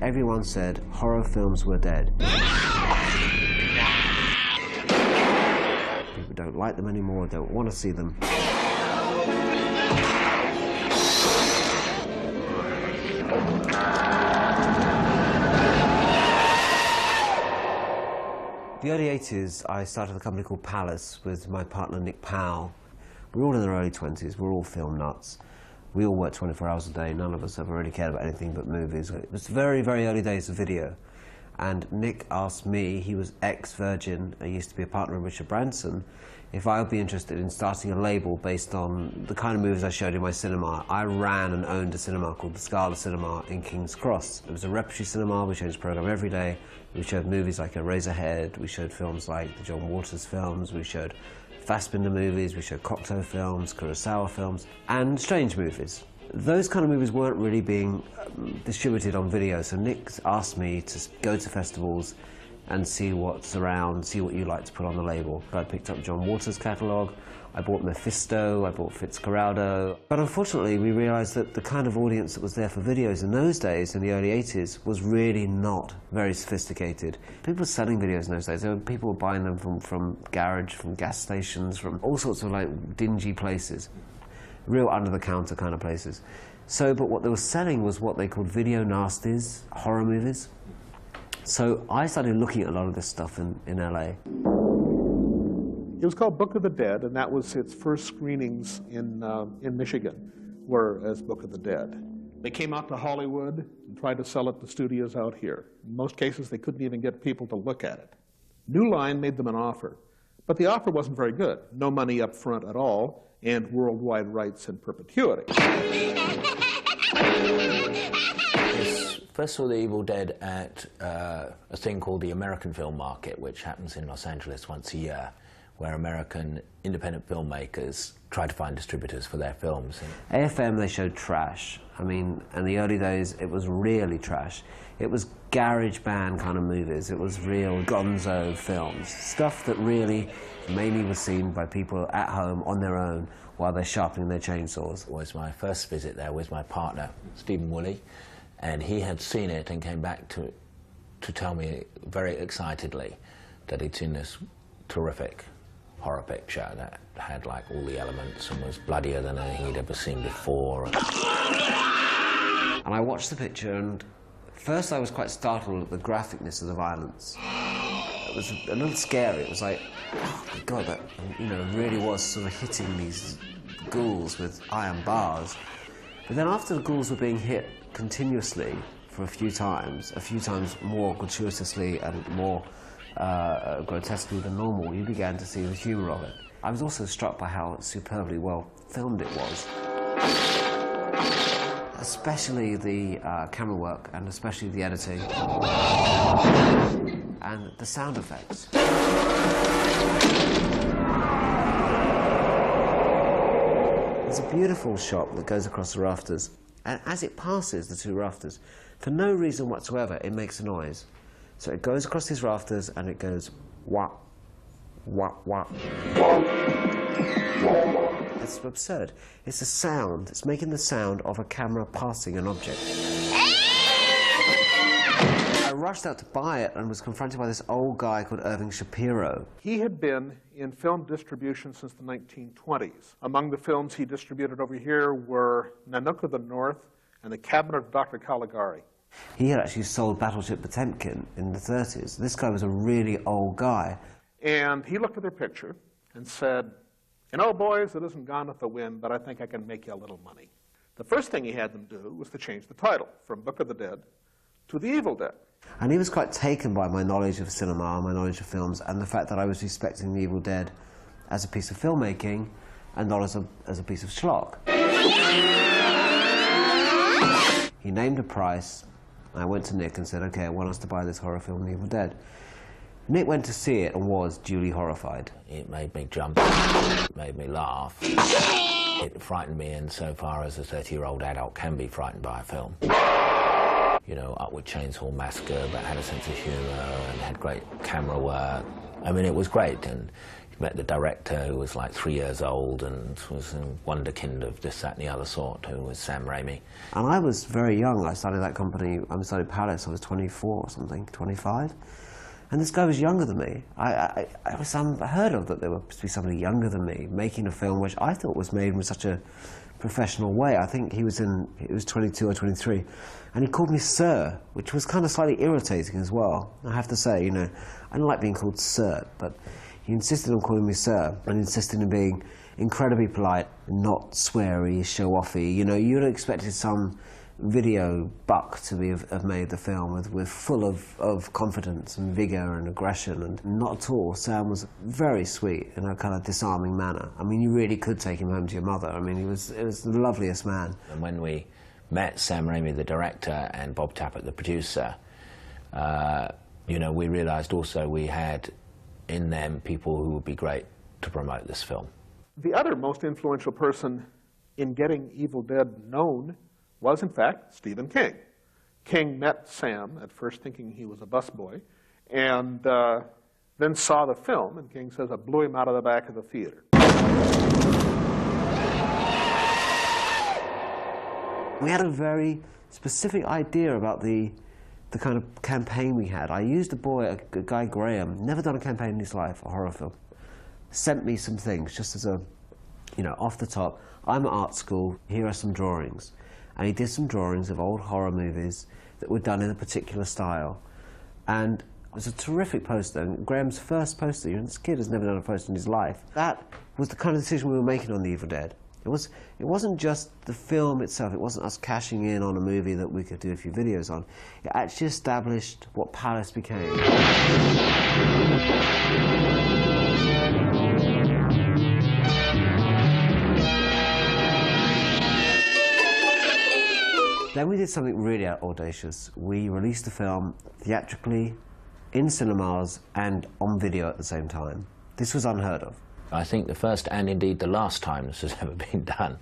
everyone said horror films were dead. People don't like them anymore, don't want to see them. The early 80s, I started a company called Palace with my partner Nick Powell. We're all in our early 20s, we're all film nuts. We all work 24 hours a day, none of us ever really cared about anything but movies. It was very, very early days of video. And Nick asked me, he was ex-Virgin, he used to be a partner of Richard Branson, if I would be interested in starting a label based on the kind of movies I showed in my cinema. I ran and owned a cinema called the Scala Cinema in King's Cross. It was a repertory cinema, we changed the program every day. We showed movies like Eraserhead, we showed films like the John Waters films, we showed Fassbinder movies, we showed Cocteau films, Kurosawa films, and strange movies. Those kind of movies weren't really being distributed on video, so Nick asked me to go to festivals and see what's around, see what you like to put on the label. I picked up John Waters' catalogue, I bought Mephisto, I bought Fitzcarraldo. But unfortunately, we realised that the kind of audience that was there for videos in those days, in the early 80s, was really not very sophisticated. People were selling videos in those days. People were buying them from garage, from gas stations, from all sorts of like dingy places. Real under-the-counter kind of places. But what they were selling was what they called video nasties, horror movies. So I started looking at a lot of this stuff in LA. It was called Book of the Dead, and that was its first screenings in Michigan, were as Book of the Dead. They came out to Hollywood and tried to sell it to studios out here. In most cases, they couldn't even get people to look at it. New Line made them an offer, but the offer wasn't very good. No money up front at all, and worldwide rights in perpetuity. First saw The Evil Dead at a thing called the American Film Market, which happens in Los Angeles once a year, where American independent filmmakers try to find distributors for their films. AFM, they showed trash. I mean, in the early days, it was really trash. It was garage band kind of movies. It was real gonzo films. Stuff that really mainly was seen by people at home on their own while they're sharpening their chainsaws. It was my first visit there with my partner, Stephen Woolley, and he had seen it and came back to tell me very excitedly that he'd seen this terrific horror picture that had like all the elements and was bloodier than anything he'd ever seen before. And I watched the picture, and first I was quite startled at the graphicness of the violence. It was a little scary. It was like, oh my God, that, you know, really was sort of hitting these ghouls with iron bars. But then after the ghouls were being hit continuously for a few times more gratuitously and more grotesquely than normal, you began to see the humour of it. I was also struck by how superbly well filmed it was. Especially the camera work, and especially the editing. And the sound effects. There's a beautiful shot that goes across the rafters, and as it passes the two rafters, for no reason whatsoever, it makes a noise. So it goes across these rafters and it goes wah, wah, wah. It's absurd. It's a sound. It's making the sound of a camera passing an object. I rushed out to buy it and was confronted by this old guy called Irving Shapiro. He had been in film distribution since the 1920s. Among the films he distributed over here were Nanook of the North and The Cabinet of Dr. Caligari. He had actually sold Battleship Potemkin in the 30s. This guy was a really old guy. And he looked at their picture and said, "You know, boys, it isn't Gone with the Wind, but I think I can make you a little money." The first thing he had them do was to change the title from Book of the Dead to The Evil Dead. And he was quite taken by my knowledge of cinema, my knowledge of films, and the fact that I was respecting The Evil Dead as a piece of filmmaking and not as a piece of schlock. He named a price. I went to Nick and said, "Okay, I want us to buy this horror film, The Evil Dead." Nick went to see it and was duly horrified. It made me jump, it made me laugh. It frightened me insofar as a 30-year-old adult can be frightened by a film. You know, up with Chainsaw Massacre, but had a sense of humour and had great camera work. I mean, it was great, and you met the director, who was like 3 years old and was a wonderkind of this, that and the other sort, who was Sam Raimi. And I was very young. I started that company, I started Palace, I was 24 or something, 25. And this guy was younger than me. I was unheard of that there was to be somebody younger than me making a film which I thought was made in such a professional way. I think he was 22 or 23, and he called me sir, which was kind of slightly irritating as well. I have to say, you know, I don't like being called sir, but he insisted on calling me sir, and insisted on being incredibly polite, not sweary, show-offy. You know, you'd have expected some video buck to have made the film with full of confidence and vigour and aggression, and not at all. Sam was very sweet in a kind of disarming manner. I mean, you really could take him home to your mother. I mean, he was the loveliest man. And when we met Sam Raimi, the director, and Bob Tappert, the producer, you know, we realised also we had in them people who would be great to promote this film. The other most influential person in getting Evil Dead known was, in fact, Stephen King. King met Sam at first thinking he was a busboy, and then saw the film, and King says, "I blew him out of the back of the theater." We had a very specific idea about the kind of campaign we had. I used a guy Graham, never done a campaign in his life, a horror film, sent me some things just as a, you know, off the top. I'm at art school, here are some drawings. And he did some drawings of old horror movies that were done in a particular style. And it was a terrific poster, and Graham's first poster. You know, this kid has never done a poster in his life. That was the kind of decision we were making on The Evil Dead. It wasn't just the film itself, it wasn't us cashing in on a movie that we could do a few videos on. It actually established what Palace became. Then we did something really audacious. We released the film theatrically, in cinemas, and on video at the same time. This was unheard of. I think the first and indeed the last time this has ever been done.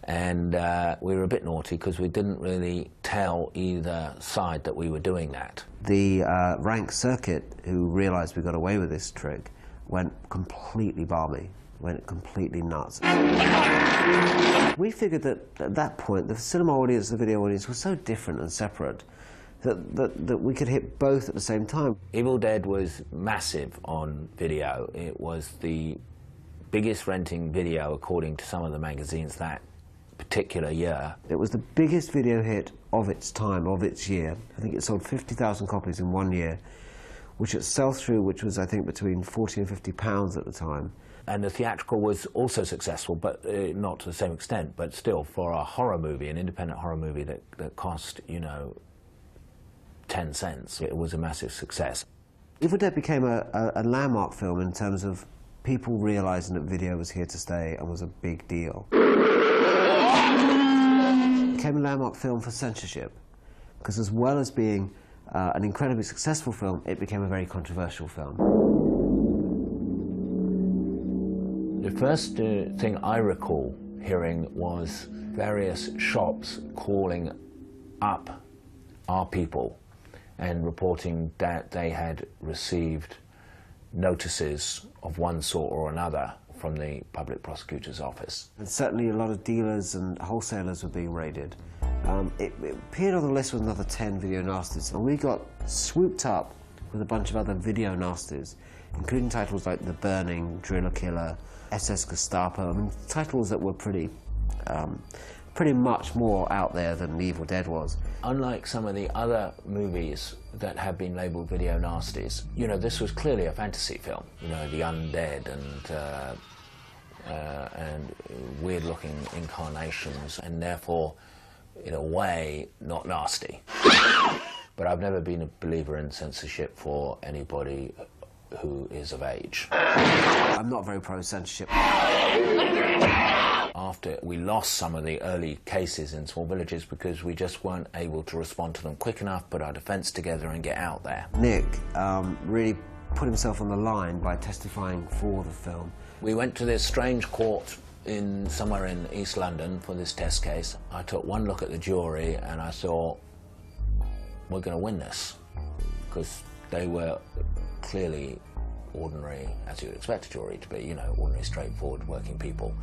And we were a bit naughty because we didn't really tell either side that we were doing that. The rank circuit, who realised we got away with this trick, went completely balmy, went completely nuts. We figured that at that point, the cinema audience and the video audience were so different and separate that we could hit both at the same time. Evil Dead was massive on video. It was the biggest renting video, according to some of the magazines, that particular year. It was the biggest video hit of its time, of its year. I think it sold 50,000 copies in 1 year, which at sell-through, which was, I think, between £40 and £50 at the time. And the theatrical was also successful, but not to the same extent, but still, for a horror movie, an independent horror movie that cost, you know, 10 cents, it was a massive success. Evil Dead became a landmark film in terms of people realising that video was here to stay and was a big deal. It became a landmark film for censorship, because as well as being an incredibly successful film, it became a very controversial film. The first thing I recall hearing was various shops calling up our people and reporting that they had received notices of one sort or another from the public prosecutor's office. And certainly a lot of dealers and wholesalers were being raided. It appeared on the list with another 10 video nasties, and we got swooped up with a bunch of other video nasties, including titles like The Burning, Driller Killer, SS Gestapo. I mean, titles that were pretty much more out there than The Evil Dead was. Unlike some of the other movies that have been labelled video nasties, you know, this was clearly a fantasy film. You know, the undead and weird-looking incarnations, and therefore, in a way, not nasty. But I've never been a believer in censorship for anybody who is of age. I'm not very pro-censorship. After we lost some of the early cases in small villages because we just weren't able to respond to them quick enough, put our defence together and get out there. Nick really put himself on the line by testifying for the film. We went to this strange court somewhere in East London for this test case. I took one look at the jury and I thought, we're going to win this, because they were clearly ordinary, as you'd expect a jury to be, you know, ordinary, straightforward working people.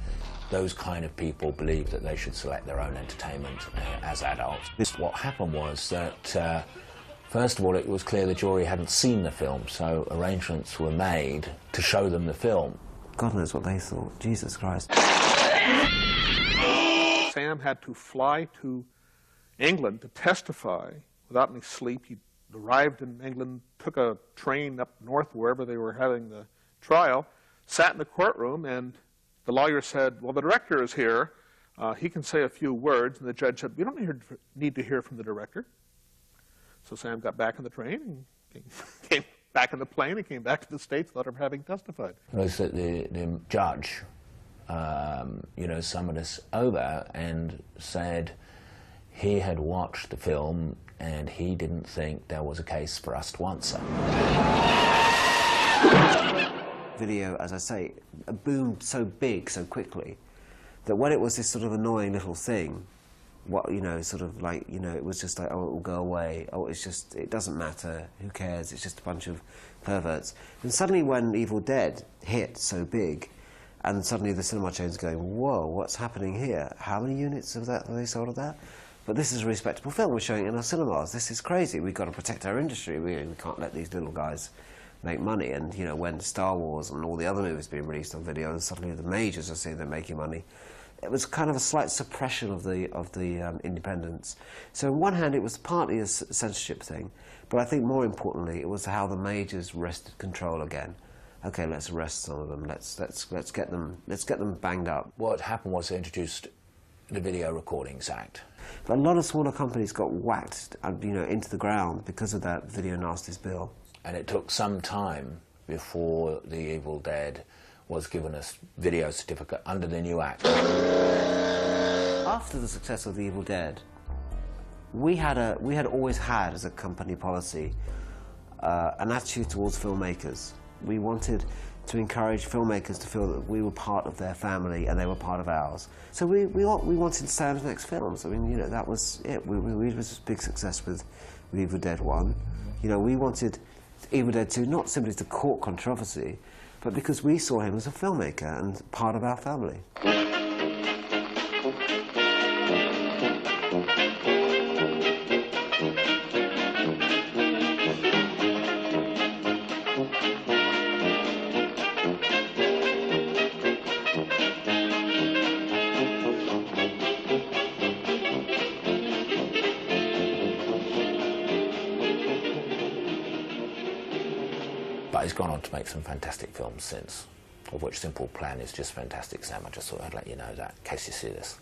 Those kind of people believe that they should select their own entertainment as adults. What happened was that, first of all, it was clear the jury hadn't seen the film, so arrangements were made to show them the film. God knows what they thought. Jesus Christ. Sam had to fly to England to testify without any sleep. He arrived in England, took a train up north wherever they were having the trial, sat in the courtroom, and the lawyer said, well, the director is here. He can say a few words. And the judge said, we don't need to hear from the director. So Sam got back on the train and came back on the plane and came back to the States without having testified. It was that the judge, you know, summoned us over and said he had watched the film and he didn't think there was a case for us to answer. Video, as I say, boomed so big so quickly that when it was this sort of annoying little thing, what, you know, sort of like, you know, it was just like, oh, it will go away, oh, it's just, it doesn't matter, who cares, it's just a bunch of perverts. And suddenly when Evil Dead hit so big, and suddenly the cinema chain's going, whoa, what's happening here? How many units of that have they sold of that? But this is a respectable film, we're showing it in our cinemas, this is crazy, we've got to protect our industry, we can't let these little guys make money. And, you know, when Star Wars and all the other movies being released on video, and suddenly the majors are saying they're making money, it was kind of a slight suppression of the independents. So on one hand, it was partly a censorship thing, but I think more importantly, it was how the majors wrested control again. Okay, let's arrest some of them. Let's get them banged up. What happened was they introduced the Video Recordings Act. But a lot of smaller companies got whacked, you know, into the ground because of that Video Nasties Bill. And it took some time before The Evil Dead was given a video certificate under the new act. After the success of The Evil Dead, we had always had, as a company policy, an attitude towards filmmakers. We wanted to encourage filmmakers to feel that we were part of their family and they were part of ours. So we wanted Sam's next films. I mean, you know, that was it. It was a big success with Evil Dead 1. You know, we wanted Evil Dead 2 not simply to court controversy, but because we saw him as a filmmaker and part of our family. But he's gone on to make some fantastic films since, of which Simple Plan is just fantastic, Sam. I just thought I'd let you know that, in case you see this.